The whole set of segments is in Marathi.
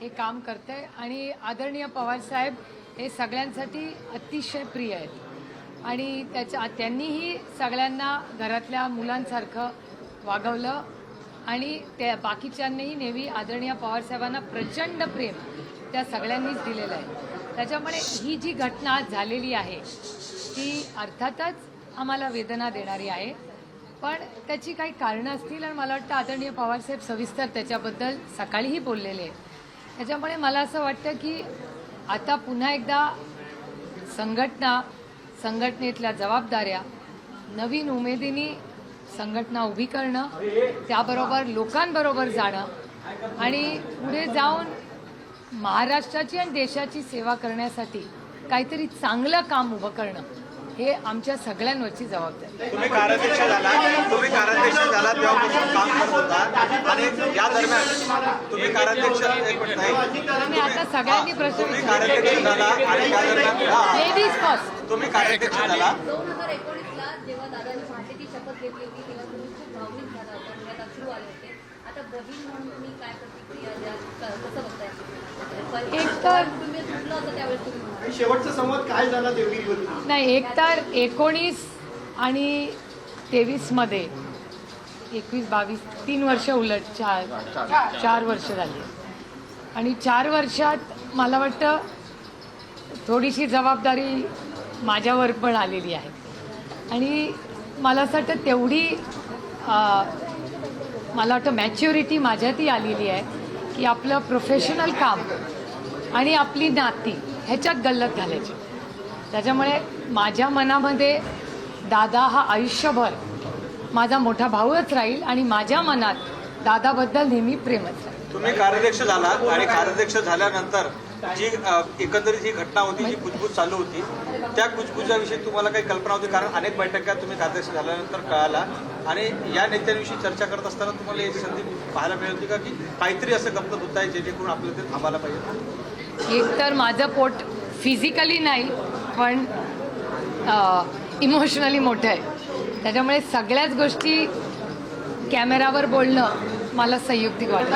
हे काम करते आहे आणि आदरणीय पवारसाहेब हे सगळ्यांसाठी अतिशय प्रिय आहेत आणि त्यांनीही सगळ्यांना घरातल्या मुलांसारखं वागवलं आणि त्या बाकीच्यांनीही नेहमी आदरणीय पवारसाहेबांना प्रचंड प्रेम त्या सगळ्यांनीच दिलेलं आहे। त्याच्यामुळे ही जी घटना आज झालेली आहे ती अर्थातच आम्हाला वेदना देणारी आहे, पण त्याची काही कारणं असतील आणि मला वाटतं आदरणीय पवारसाहेब सविस्तर त्याच्याबद्दल सकाळीही बोललेले आहेत। त्याच्यामुळे मला असं वाटतं की आता पुन्हा एकदा संघटनेतल्या जबाबदाऱ्या नवीन उमेदीने संघटना उभी करणं, त्याबरोबर लोकांबरोबर जाणं आणि पुढे जाऊन महाराष्ट्राची आणि देशाची सेवा करण्यासाठी काहीतरी चांगलं काम उभं करणं हे आमच्या सगळ्यांवरची जबाबदारी। तुम्ही कार्याध्यक्ष झाला तेव्हापासून काम करत होता आणि या दरम्यान तुम्ही कार्याध्यक्ष मी आता सगळ्यांनी प्रश्न तुम्ही कार्याध्यक्ष झाला आणि या दरम्यान लेडीज फर्स्ट तुम्ही कार्याध्यक्ष झाला 2019ला जेव्हा दादांनी भाषेची शपथ घेतली होती तेव्हा तुम्ही खूप भावनिक झाला होता, डोळ्यात अश्रू आले होते। आता बहीण म्हणून तुम्ही काय प्रतिक्रिया द्याल, कसं बघताय? एक तर तुम्ही तुटलं होतं त्यावेळेस तुम्ही म्हणाले शेवटचा संवाद काय झाला देवगिरीवरती? नाही, एक तर 19 आणि 23 मध्ये 21-22 3 वर्ष उलट 4 वर्ष झाली आणि 4 वर्षात मला वाटतं थोडीशी जबाबदारी माझ्यावर पण आलेली आहे आणि मला असं वाटतं तेवढी मला वाटतं मॅच्युरिटी माझ्यातही आलेली आहे की आपलं प्रोफेशनल काम आणि आपली नाती ह्याच्यात गल्लत घालायची। त्याच्यामुळे माझ्या मनामध्ये दादा हा आयुष्यभर माझा मोठा भाऊच राहील आणि माझ्या मनात दादाबद्दल नेहमी प्रेमच राहील। तुम्ही कार्याध्यक्ष झाला आणि कार्याध्यक्ष झाल्यानंतर जी एकंदरीत ही घटना होती, जी कुजबूज चालू होती, त्या कुजबुजाविषयी तुम्हाला काही कल्पना होती? कारण अनेक बैठका तुम्ही कार्याध्यक्ष झाल्यानंतर कळाला आणि या नेत्यांविषयी चर्चा करत असताना तुम्हाला याची संधी पाहायला मिळत होती का की काहीतरी असं गप्प होत आहे जेणेकरून आपल्याला ते थांबायला पाहिजे? एक तर माझं पोट फिजिकली नाही पण इमोशनली मोठं आहे, त्याच्यामुळे सगळ्याच गोष्टी कॅमेरावर बोलणं मला संयुक्तिक वाटतं।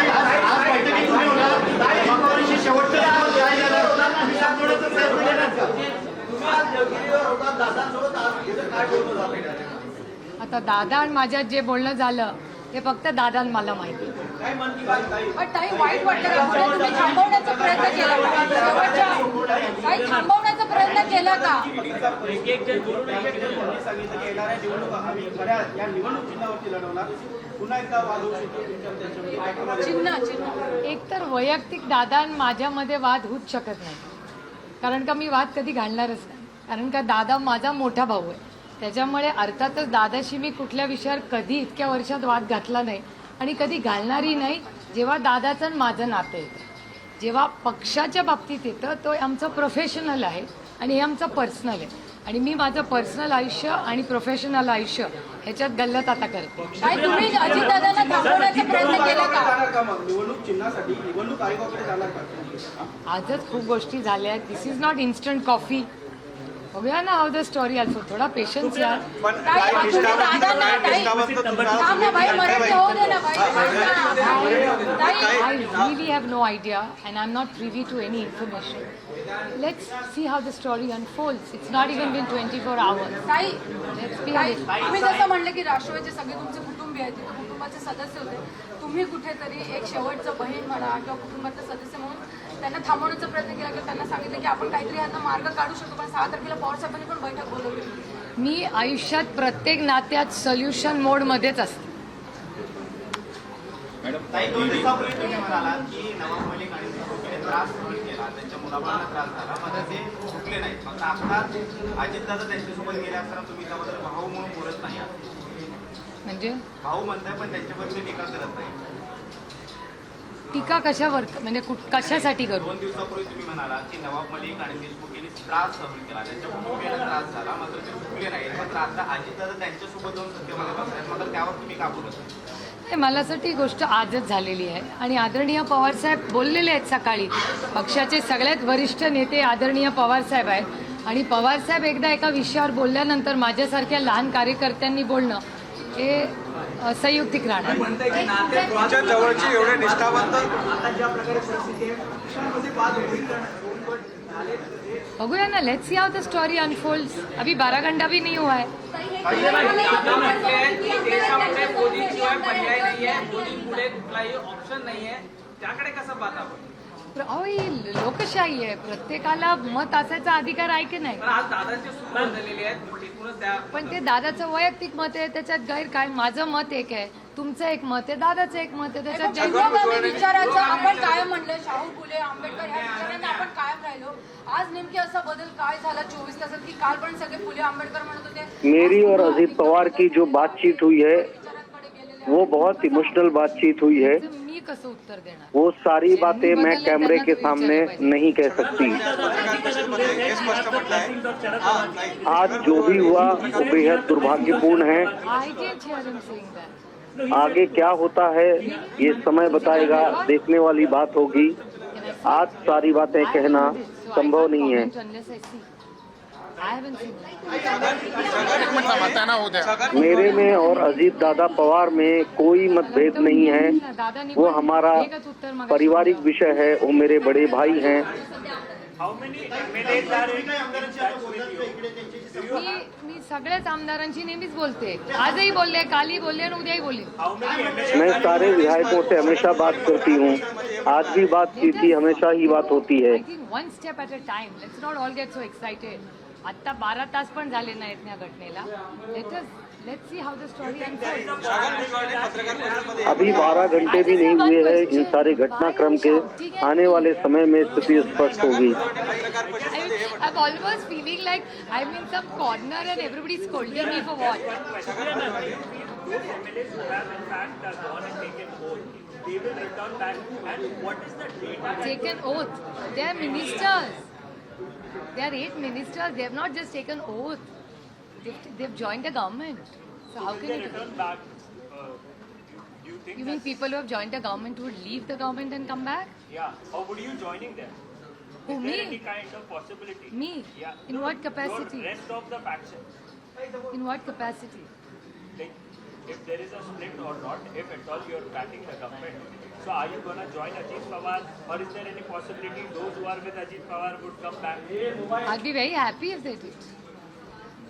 आता दादा आणि माझ्यात जे बोलणं झालं ते फक्त दादा आणि मला माहिती। पण ताई वाईट वाटलं का? पुढे तुम्ही थांबवण्याचा प्रयत्न केला का? काही थांबवण्याचा प्रयत्न केला का? चिन्ह एक तर वैयक्तिक दादा आणि माझ्यामध्ये वाद होऊच शकत नाही, कारण का मी वाद कधी घालणारच नाही, कारण का दादा माझा मोठा भाऊ आहे। त्याच्यामुळे अर्थातच दादाशी मी कुठल्या विषयावर कधी इतक्या वर्षात वाद घातला नाही आणि कधी घालणारही नाही। जेव्हा दादाचं आणि माझं नातं येतं, जेव्हा पक्षाच्या बाबतीत येतं, तो आमचं प्रोफेशनल आहे आणि हे आमचं पर्सनल आहे आणि मी माझं पर्सनल आयुष्य आणि प्रोफेशनल आयुष्य ह्याच्यात गल्लत आता करते। काय तुम्ही अजितदादांना थांबवण्याचा प्रयत्न केला का? निवडणूक चिन्हासाठी निवडणूक आयोगाकडे जाणार का? आजच खूप गोष्टी झाल्या आहेत, दिस इज नॉट इन्स्टंट कॉफी। बघूया ना हाऊ द स्टोरी ऑल्सो, थोडा पेशन्स यार। पण काय काही तुम्ही दादांना निष्ठावंत थांब ना बाई, मराठी होऊ दे ना बाई, थांब ना. ताई, I really have no idea and I'm not privy to any information. Let's see how the story unfolds. It's not even been 24 hours. ताई, Let's be ताई, honest. तुम्ही जसं म्हणलं की राष्ट्रवादीचे सगळे तुमचे कुटुंबीय आहेत, तिथे कुटुंबाचे सदस्य होते, तुम्ही कुठेतरी एक शेवटचं बहीण म्हणा किंवा कुटुंबाचे सदस्य म्हणून त्यांना थांबवण्याचा प्रयत्न केला किंवा त्यांना सांगितलं की आपण काहीतरी यांना मार्ग काढू शकतो, पण 6 तारखेला पवार साहेबांनी पण बैठक बोलवली होती। मी आयुष्यात प्रत्येक नात्यात सोल्युशन मोडमध्येच असते। ताई 2 दिवसापूर्वी तुम्ही म्हणाला की नवाब मलिक आणि देशमुखने त्रास सहन केला, त्यांच्या मुलाबाळांना त्रास झाला, मात्र ते चुकले नाहीत। मात्र आता अजितदादा त्यांच्यासोबत गेले असताना तुम्ही त्याबद्दल भाऊ म्हणून बोलत नाही आहात। म्हणजे भाऊ म्हणताय पण त्यांच्याबद्दल टीका करत नाही। टीका कशावर, म्हणजे कशासाठी करू? 2 दिवसापूर्वी तुम्ही म्हणाला की नवाब मलिक आणि देशमुख यांनी त्रास सहन केला, त्यांच्या कुटुंबियांना त्रास झाला, मात्र ते चुकले नाहीत। मात्र आता अजितदादा त्यांच्यासोबत जाऊन सत्तेमध्ये बसतात, मात्र त्यावर तुम्ही का बोलत नाही? मला असं ही गोष्ट आजच झालेली आहे आणि आदरणीय पवारसाहेब बोललेले आहेत सकाळी। पक्षाचे सगळ्यात वरिष्ठ नेते आदरणीय पवारसाहेब आहेत आणि पवारसाहेब एकदा एका विषयावर बोलल्यानंतर माझ्यासारख्या लहान कार्यकर्त्यांनी बोलणं हे संयुक्तिक राहणार. तुमच्या जवळची एवढे निष्ठावंत आता ज्या प्रकारे परिस्थिती आहे पक्षांमध्ये वाद होईल कारण बघूया ना, let's see how the story unfolds. अभी 12 घंटा भी नहीं हुआ है. दादा म्हणते की देशामध्ये मोदीशिवाय पर्याय नाहीये, मोदी पुढे कुठलाही ऑप्शन नाहीये, त्याकडे कसं पाहता आपण? अहो, ही लोकशाही आहे, प्रत्येकाला मत असायचा अधिकार आहे की नाही. पण आज दादांची सूट बदललेली आहे, एकूणच त्या पण ते दादाचं वैयक्तिक मत आहे, त्याच्यात गैर काय. माझं मत एक आहे, तुमचं एक मत आहे, दादाचं एक मत आहे, त्याच्यात गैर. पुरोगामी विचाराचं आपण कायम म्हणलं, शाहू फुले आंबेडकर ह्या विचारांना आपण कायम राहिलो. आज नेमकी असा बदल काय झाला 24 तासात की काल पण सगळे फुले आंबेडकर म्हणत होते. मेरी और अजीत पवार की जो बातचीत हुई है वो बहुत इमोशनल बातचीत हुई है. मी कसं उत्तर देणार. वो सारी बातें मैं कैमरे के सामने नहीं कह सकती. पत्रकार परिषदेमध्ये हे स्पष्ट म्हटलं आहे. हा, नाही. आज जो भी हुआ वो बेहद दुर्भाग्यपूर्ण है. I didn't hear him saying that. आगे क्या होता है ये समय बताएगा, देखने वाली बात होगी. आज सारी बातें कहना संभव नहीं है. मेरे में और अजीत दादा पवार में कोई मतभेद नहीं है. वो हमारा पारिवारिक विषय है. वो मेरे बड़े भाई हैं. मी सगळ्याच आमदारांशी नेहमीच बोलते. आजही बोलले, कालही बोलले आणि उद्याही बोलले. मैं सारे विधायकों से हमेशा बात करती हूँ. आज भी बात की थी, हमेशा ही बात होती है. I think one step at a time. Let's not all get so excited. आता 12 तास पण झाले नाहीत या घटनेला. Let's see how the story unfolds. Chhagan Bhujbal पत्रकार परिषदेमध्ये अभी 12 घंटे भी नहीं हुए हैं इन सारे घटनाक्रम के. आने वाले समय में स्थिति स्पष्ट होगी. पत्रकार परिषदेमध्ये हे I'm almost feeling like I'm in some corner and everybody's scolding me for what? Taken oath. They are ministers. They are 8 ministers. They have not just taken oath. They've joined the government. So how can you do that? You mean people who have joined the government would leave the government and come back? Yeah. How would you joining them? Who, Is there any me? kind of possibility? Me? Yeah. In what capacity? Your rest of the factions. In what capacity? Like, if there is a split or not, if at all you are backing the government. So are you gonna join Ajit Pawar, or is there any possibility those who are with Ajit Pawar would come back? I'd be very happy if they did.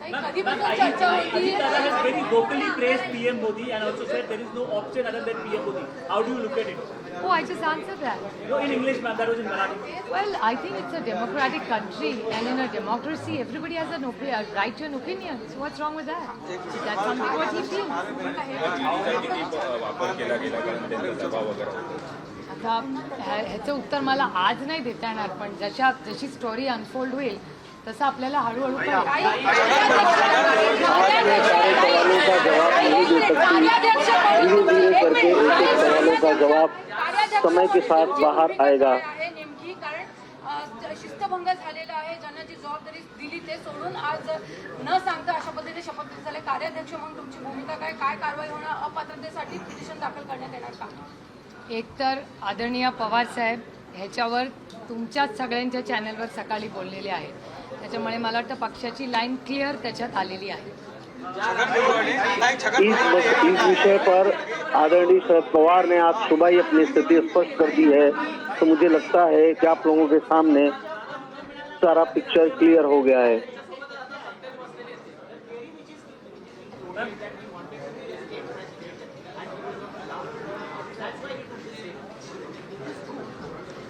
कधीपासून चर्चा होती. Dada has very vocally praised PM Modi and also said there is no option other than PM Modi. How do you look at it? Oh, I just answered that. No, in English, ma'am, that was in Marathi. Well, I think it's a democratic country, and in a democracy, everybody has a right to an opinion. So what's wrong with that? That's something what he feels. आता ह्याचं उत्तर मला आज नाही देता येणार, पण जशी स्टोरी अनफोल्ड होईल तसं आपल्याला हळूहळू कळेल. आज मैं सारे सवालों का जवाब नहीं दे सकती. धीरे धीरे करके एक एक सवालों का जवाब समय के साथ बाहर आएगा. नेमकी कारण शिस्तभंग झालेला आहे. ज्यांना जी जबाबदारी दिली ते सोडून आज न सांगता अशा पद्धतीने शपथ झाले. कार्याध्यक्ष म्हणून तुमची भूमिका काय? काय कारवाई होणार? अपात्रतेसाठी पिटिशन दाखल करण्यात येणार का? एकतर आदरणीय पवार साहेब ह्याच्यावर तुमच्याच सगळ्यांच्या चॅनलवर सकाळी बोललेले आहेत. त्याच्यामुळे मला वाटतं पक्षाची लाईन क्लिअर त्याच्यात आलेली आहे. इस विषय पर आदरणीय शरद पवार ने आज सुबह ही अपनी स्थिति स्पष्ट कर दी है. तो मुझे लगता है कि आप लोगों के सामने सारा पिक्चर क्लियर हो गया है.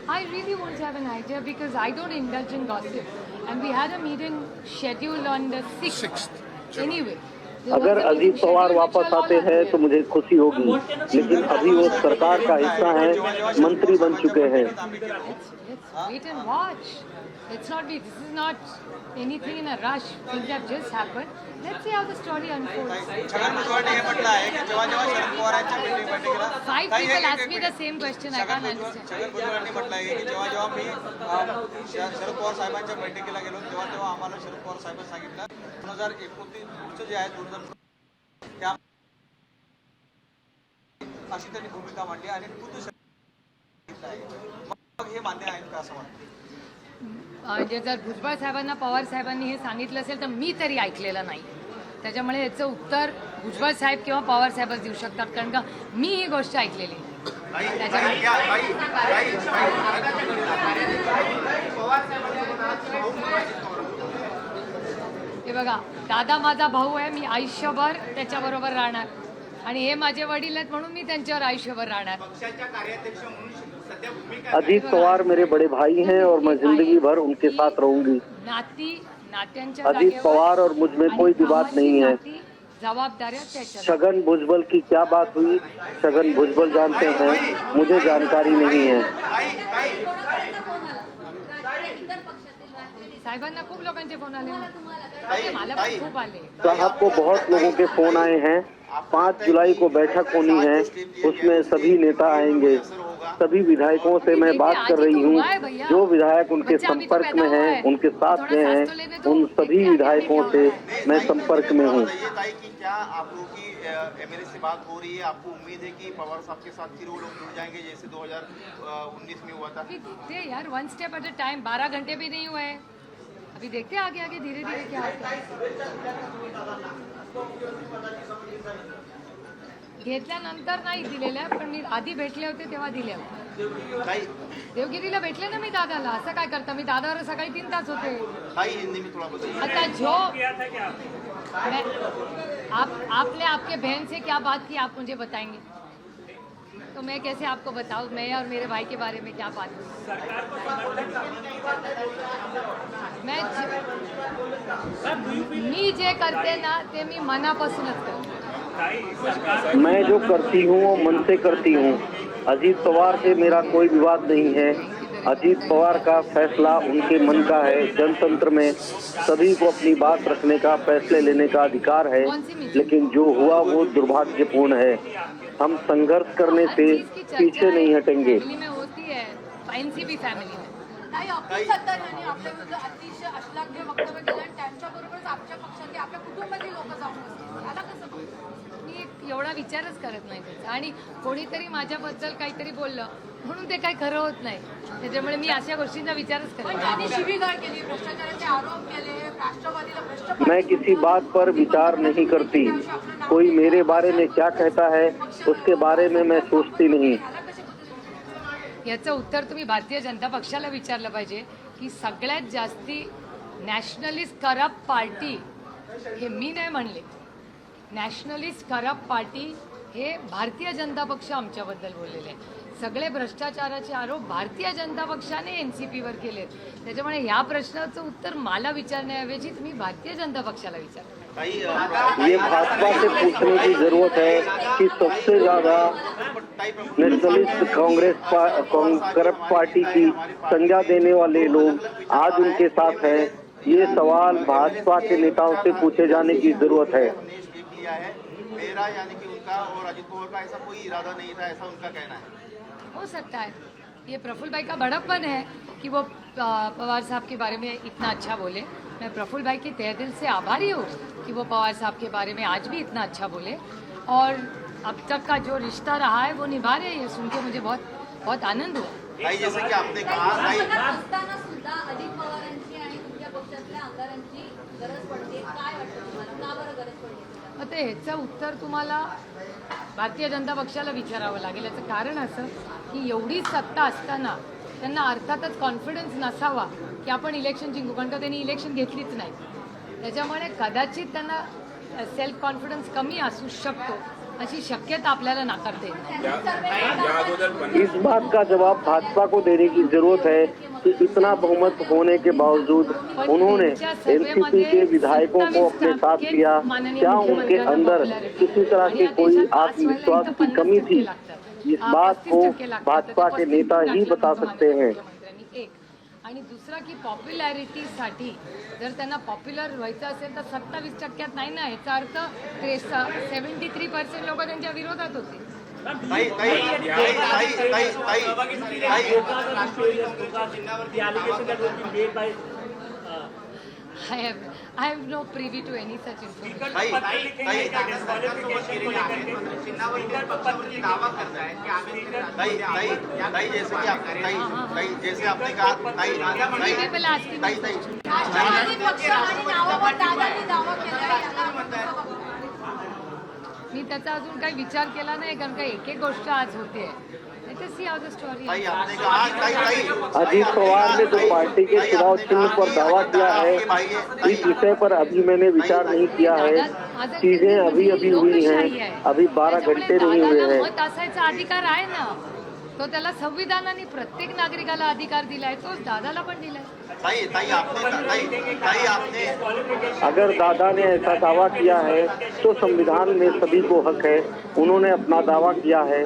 I really want to have an idea because I don't indulge in gossip. And we had a meeting scheduled on the 6th. Anyway. there was अगर a Ajit meeting Pawar scheduled वापस which आते shall हैं not तो मुझे खुशी होगी, लेकिन अभी वो सरकार का हिस्सा है, मंत्री बन चुके हैं. Let's wait and watch. Let's not be. This is not anything in a rush. Things have just happened. Let's see how the story unfolds. Chhagan भुजबळने हे म्हटलं आहे की जेव्हा जेव्हा शरद पवारांच्या बैठकीला 5 काही people एक- ask एक me the same question. I can't understand. Chhagan भुजबळांनी म्हटलं आहे की जेव्हा जेव्हा मी शरद पवार साहेबांच्या बैठकीला गेलो तेव्हा तेव्हा आम्हाला शरद पवार साहेबांनी सांगितलं 2029 पुढचं जे आहे 2000 त्या अशी त्यांनी भूमिका मांडली आणि खुद्द सांगितलं आहे. मग हे मान्य आहे का असं वाटतं? म्हणजे जर भुजबळ साहेबांना पवार साहेबांनी हे सांगितलं असेल तर मी तरी ऐकलेलं नाही. त्याच्यामुळे याचं उत्तर भुजबळ साहेब किंवा पवार साहेबच देऊ शकतात, कारण का मी ही गोष्ट ऐकलेली आहे. त्याच्यामुळे हे बघा, दादा माझा भाऊ आहे, मी आयुष्यभर त्याच्याबरोबर राहणार आणि हे माझे वडील आहेत म्हणून मी त्यांच्यावर आयुष्यभर राहणार. पक्षाच्या कार्याध्यक्ष म्हणून सध्या भूमिका अजीत पवार मेरे बड़े भाई हैं और मैं जिंदगी भर उनके साथ रहूंगी. नात्यांच्या अजीत जागेवर पवार और मुझ में कोई विवाद आणि नहीं है. नाती जबाबदाऱ्या त्याच्या. छगन भुजबल की क्या बात हुई, छगन भुजबल जानते हैं, मुझे जानकारी नहीं है. कोणाचा फोन आला इतर पक्षातील राष्ट्रवादी साहेबांना खूप लोकांचे फोन आले, मला पण खूप आले. साहब को बहुत लोगों के फोन आए हैं. 5 जुलाई को बैठक होनी है, उसमें सभी नेता आएंगे. सभी विधायकों से मैं बात कर रही हूँ. जो विधायक उनके संपर्क में हैं, उनके साथ में हैं, उन सभी विधायकों से मैं संपर्क में हूँ. ये ताई कि क्या आप लोगों की एमएलए से बात हो रही है? आपको उम्मीद है कि पवार साहब के साथ फिर वो लोग जुड़ जाएंगे जैसे 2019 में हुआ था? अभी देखते हैं यार, 1 स्टेप एट अ टाइम. 12 घंटे भी नहीं हुए हैं, अभी देखते हैं आगे आगे धीरे धीरे क्या होता है. घेतल्यानंतर नाही दिलेल्या, पण मी आधी भेटले होते तेव्हा दिल्या होत्या. ताई देवगिरीला भेटले ना मी दादाला. असं काय करता, मी दादावर सकाळी 3 तास होते. ताई हिंदी में थोड़ा बताइए. आता जो किया था क्या आपने? आपने आपके बहन से क्या बात की, आप मुझे बताएंगे? तो मैं कैसे आपको बताऊं, मैं और मेरे भाई के बारे में क्या बात की? सरकार को समर्थन मी जे करते ना ते मी मनापासूनच करते. ताई, सरकार मैं जो करती हूँ वो मन से करती हूँ. अजीत पवार से मेरा कोई विवाद नहीं है. अजीत पवार का फैसला उनके मन का है. जनतंत्र में सभी को अपनी बात रखने का, फैसले लेने का अधिकार है, लेकिन जो हुआ वो दुर्भाग्यपूर्ण है. हम संघर्ष करने से पीछे नहीं हटेंगे. फॅमिली में होती है, एनसीपी फॅमिली में. नाही, अब्दुल सत्तार यांनी आपल्या विरुद्ध अतिशय अश्लाघ्य वक्तव्य केलं आणि त्यांच्याबरोबरच आपल्या पक्षातले आपल्या कुटुंबातील लोक जाऊन बसले. त्याला कसं बघता? मी एवढा विचारच करत नाही त्याचा. आणि कोणीतरी माझ्याबद्दल काहीतरी बोललं म्हणून ते काही खरं होत नाही. त्याच्यामुळे मी अशा गोष्टींचा विचारच करत पण नाही. त्यांनी शिवीगाळ केली, भ्रष्टाचाराचे आरोप केले, राष्ट्रवादीला भ्रष्ट मैं किसी बात पर विचार नहीं करती. कोई मेरे बारे में क्या कहता है उसके बारे में मैं सोचती नहीं. याचं उत्तर तुम्ही भारतीय जनता पक्षाला विचारलं पाहिजे की सगळ्यात जास्ती नॅशनलिस्ट करप्ट पार्टी, हे मी नाही म्हणले, नॅशनलिस्ट करप्ट पार्टी हे भारतीय जनता पक्ष आमच्याबद्दल बोललेले आहे. सगळे भ्रष्टाचाराचे आरोप भारतीय जनता पक्षाने एनसीपीवर केलेत. त्याच्यामुळे ह्या प्रश्नाचं उत्तर मला विचारण्याऐवजी तुम्ही भारतीय जनता पक्षाला विचारा. ताई ये भाजपा से पूछने की जरूरत है कि सबसे ज्यादा नेशनलिस्ट कांग्रेस करप्ट पार्टी की संज्ञा देने वाले लोग आज उनके साथ हैं. ये सवाल भाजपा के नेताओं से पूछे जाने की जरूरत है. किया है मेरा यानी कि उनका और अजित पवार का ऐसा कोई इरादा नहीं था, ऐसा उनका कहना है. हो सकता है ये प्रफुल्ल भाई का बड़प्पन है कि वो पवार साहब के बारे में इतना अच्छा बोले. मैं प्रफुल्ल भाई की तहे दिल से आभारी हूँ कि वो पवार साहब के बारे में आज भी इतना अच्छा बोले और अब तक का जो रिश्ता रहा है वो निभा रहे हैं. ये सुन के मुझे बहुत बहुत आनंद हुआ. ताई जैसे की आपने कहा ताई असताना सुद्धा अजित पवारांची आणि तुमच्या पक्षातल्या आमदारांची गरज पडते. काय वाटतं तुम्हाला, का बरं गरज पडते? आता ह्याचं उत्तर तुम्हाला भारतीय जनता पक्षाला विचारावं लागेल. याचं कारण असं की एवढी सत्ता असताना त्यांना अर्थातच कॉन्फिडन्स नसावा की आपण इलेक्शन जिंकू, कारण का त्यांनी इलेक्शन घेतलीच नाही. त्याच्यामुळे कदाचित त्यांना सेल्फ कॉन्फिडन्स कमी असू शकतो, अशी शक्यता आपल्याला नाकारता येत नाही. इस बात का जवाब भाजपा को देने की जरूरत है कि इतना बहुमत होने के बावजूद उन्होंने एनसीपी के विधायकों को अपने साथ लिया. क्या उनके अंदर किसी तरह की कोई आत्मविश्वास की कमी थी? इस बात को भाजपा के नेता ही बता सकते हैं. एक आणि दुसरा की पॉप्युलॅरिटीसाठी जर त्यांना पॉप्युलर व्हायचं असेल तर 27% नाही ना. याचा अर्थ 73% लोक त्यांच्या विरोधात होते. ताई ताई ताई ताई ताई ताई I have no privy to any such information. Speaker ताई, को पत्र ताई, लिखेंगे ताई, क्या डिस्क्वालिफिकेशन को लेकर के? स्पीकर को पत्र दावा लिखेंगे करता है कि आगे ताई ताई ताई जैसे कि आप ताई जैसे आपने कहा ताई ताई People asking me ताई ताई राष्ट्रवादी पक्ष आणि नावावर दादांनी दावा केलाय याला आपण कसं बघतो? मी त्याचा अजून काही विचार केला नाही कारण का एक एक गोष्ट आज होते सी हाउ द स्टोरी ताई आपने कहा ताई ताई अजीत पवार ने जो पार्टी के चुनाव चिन्ह पर दावा किया है, इस विषय पर अभी मैंने विचार नहीं किया है। चीजें अभी अभी हुई हैं, अभी 12 घंटे नहीं हुए हैं। मत असायचा अधिकार आहे ना, तो त्याला संविधानाने प्रत्येक नागरिकाला अधिकार दिलाय, तो दादाला पण दिलाय. ताई ताई आपने अगर दादा ने ऐसा दावा किया है तो संविधान में सभी को हक है, उन्होंने अपना दावा किया है।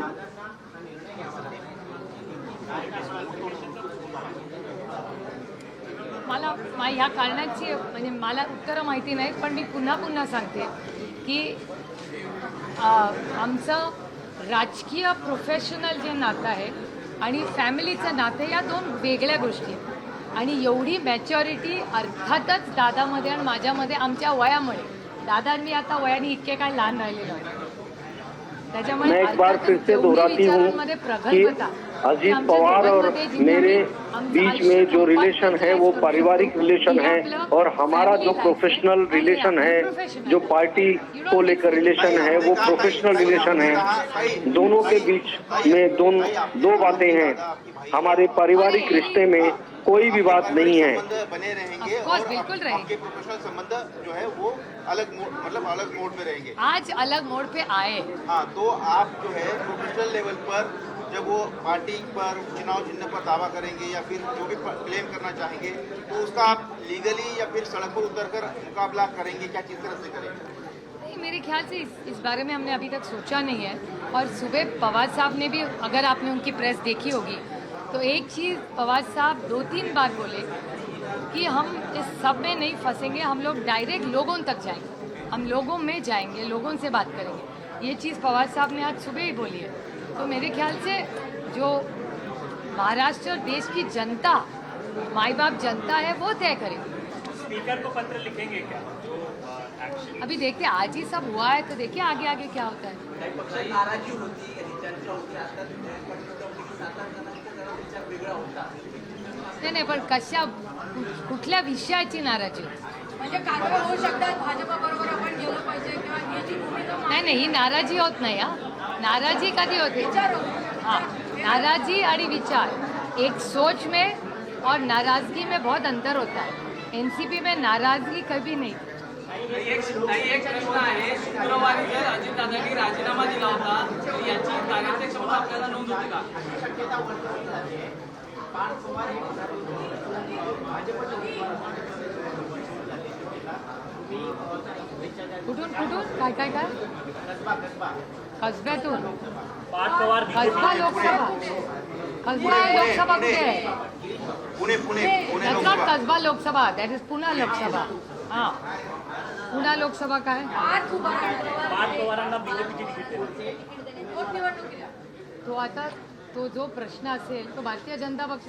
मला ह्या कारणाची म्हणजे मला उत्तरं माहिती नाहीत, पण मी पुन्हा पुन्हा सांगते की आमचं राजकीय प्रोफेशनल जे नातं आहे आणि फॅमिलीचं नातं या दोन वेगळ्या गोष्टी आहेत. आणि एवढी मॅच्युरिटी अर्थातच दादामध्ये आणि माझ्यामध्ये आमच्या वयामुळे, दादा आणि मी आता वयाने इतके काय लहान राहिलेलो आहे, त्याच्यामुळे मैं एक बार फिर से दोहराती हूँ कि अजीत पवार और मेरे बीच में जो रिलेशन है वो पारिवारिक रिलेशन है, और हमारा जो प्रोफेशनल रिलेशन है, जो पार्टी को लेकर रिलेशन है, वो प्रोफेशनल रिलेशन है। दोनों के बीच में दो बातें हैं। हमारे पारिवारिक रिश्ते में कोई भी बात नहीं है। बने रहेंगे Of course, और बिल्कुल रहेंगे। आपके प्रोफेशनल संबंध जो है वो अलग मतलब अलग मोड पे रहेंगे। आज अलग मोड पे आए. हाँ, तो आप जो है प्रोफेशनल लेवल पर जब वो पार्टी पर चुनाव चिन्ह पर दावा करेंगे या फिर जो भी क्लेम करना चाहेंगे, तो उसका आप लीगली या फिर सड़क पर उतरकर मुकाबला करेंगे, क्या किस तरह से करेंगे? नहीं, मेरे ख्याल से इस बारे में हमने अभी तक सोचा नहीं है. और सुबह पवार साहब ने भी, अगर आपने उनकी प्रेस देखी होगी, तो एक चीज़ पवार साहब 2-3 बार बोले कि हम इस सब में नहीं फंसेंगे, हम लोग डायरेक्ट लोगों तक जाएंगे, हम लोगों में जाएंगे, लोगों से बात करेंगे. ये चीज़ पवार साहब ने आज सुबह ही बोली है. तो मेरे ख्याल से जो महाराष्ट्र और देश की जनता, माई बाप जनता है, वो तय करेगी. स्पीकर को पत्र लिखेंगे क्या? जो एक्शन अभी देखते हैं, आज ही सब हुआ है तो देखिए आगे आगे क्या होता है. नाही नाही, पण कुठल्या विषयाची नाराजी होती? म्हणजे कारवाई होऊ शकतात, भाजपबरोबर आपण गेलं पाहिजे किंवा ही जी भूमिका नाही नाही, ही नाराजी होत नाही. नाराजी कधी होते? हाँ, नाराजी आणि विचार, एक सोच में और नाराजगी में बहुत अंतर होता है. एनसीपी में नाराजगी कभी नहीं. एक प्रश्न आहे, शुक्रवारी जर अजितदादांनी राजीनामा दिला होता तर याची कार्याध्यक्ष म्हणून आपल्याला नोंद होती का? कुठून काय काय काय कसब्यातून? पार्थ पवार कसबा लोकसभा, कसबा लोकसभा कुठे आहे? Pune That's not Kasba Lok Sabha, that is Puna Lok Sabha. हां, पुणा लोकसभा काय? आज उभा पार्थ पवारांना बीजेपीची तिकीट दिली. पोटनिवडणुकीला तो आता तो जो प्रश्न असेल तो भारतीय जनता पक्ष